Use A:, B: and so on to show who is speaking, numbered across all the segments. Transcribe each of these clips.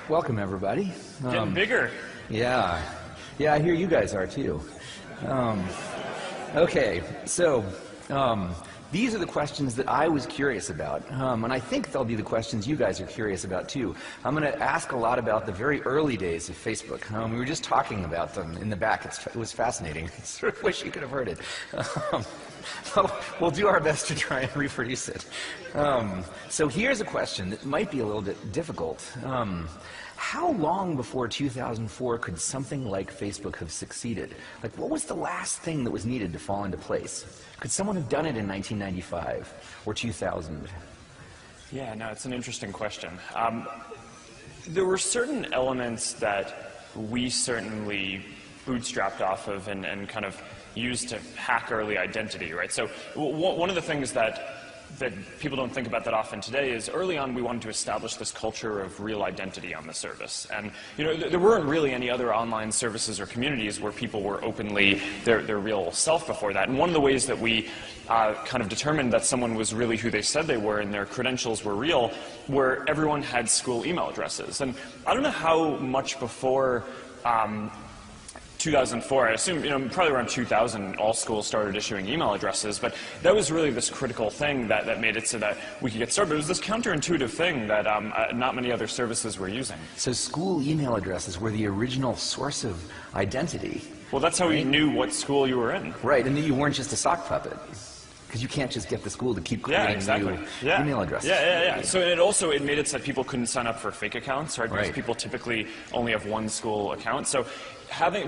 A: Welcome, everybody.
B: Getting bigger.
A: Yeah. Yeah, I hear you guys are, too. Okay, so these are the questions that I was curious about, and I think they'll be the questions you guys are curious about, too. I'm going to ask a lot about the very early days of Facebook. We were just talking about them in the back. It was fascinating. I sort of wish you could have heard it. We'll do our best to try and reproduce it. So here's a question that might be a little bit difficult. How long before 2004 could something like Facebook have succeeded? Like, what was the last thing that was needed to fall into place? Could someone have done it in 1995 or 2000?
B: Yeah, no, it's an interesting question. There were certain elements that we certainly bootstrapped off of and kind of used to hack early identity, right? So one of the things that people don't think about that often today is early on we wanted to establish this culture of real identity on the service. And there weren't really any other online services or communities where people were openly their real self before that. And one of the ways that we kind of determined that someone was really who they said they were and their credentials were real, where everyone had school email addresses. And I don't know how much before 2004, I assume, probably around 2000, all schools started issuing email addresses, but that was really this critical thing that made it so that we could get started. It was this counterintuitive thing that not many other services were using.
A: So school email addresses were the original source of identity.
B: Well, that's how you knew what school you were in.
A: Right, and you weren't just a sock puppet. Because you can't just get the school to keep creating new email addresses.
B: Yeah. So it made it so that people couldn't sign up for fake accounts, right? Because people typically only have one school account. So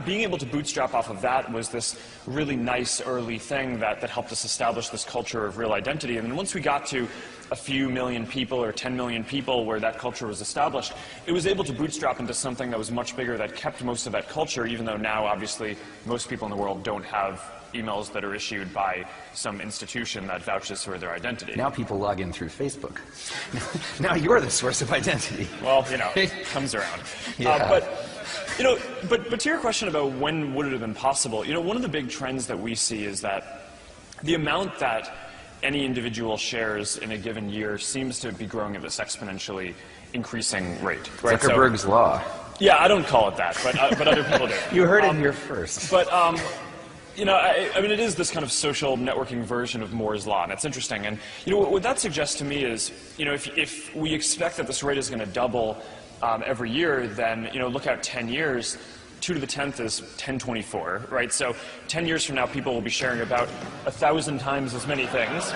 B: being able to bootstrap off of that was this really nice early thing that helped us establish this culture of real identity. And then once we got to a few million people or 10 million people where that culture was established, it was able to bootstrap into something that was much bigger that kept most of that culture, even though now, obviously, most people in the world don't have emails that are issued by some institution that vouches for their identity.
A: Now people log in through Facebook. Now you're the source of identity.
B: Well, it comes around.
A: Yeah.
B: But to your question about when would it have been possible, one of the big trends that we see is that the amount that any individual shares in a given year seems to be growing at this exponentially increasing rate. Right?
A: Zuckerberg's law.
B: Yeah, I don't call it that, but other people do.
A: You heard it here first.
B: But I mean, it is this kind of social networking version of Moore's Law, and it's interesting. And what that suggests to me is, if we expect that this rate is going to double every year, then look out 10 years. 2 to the 10th is 1024, right? So 10 years from now, people will be sharing about 1,000 times as many things.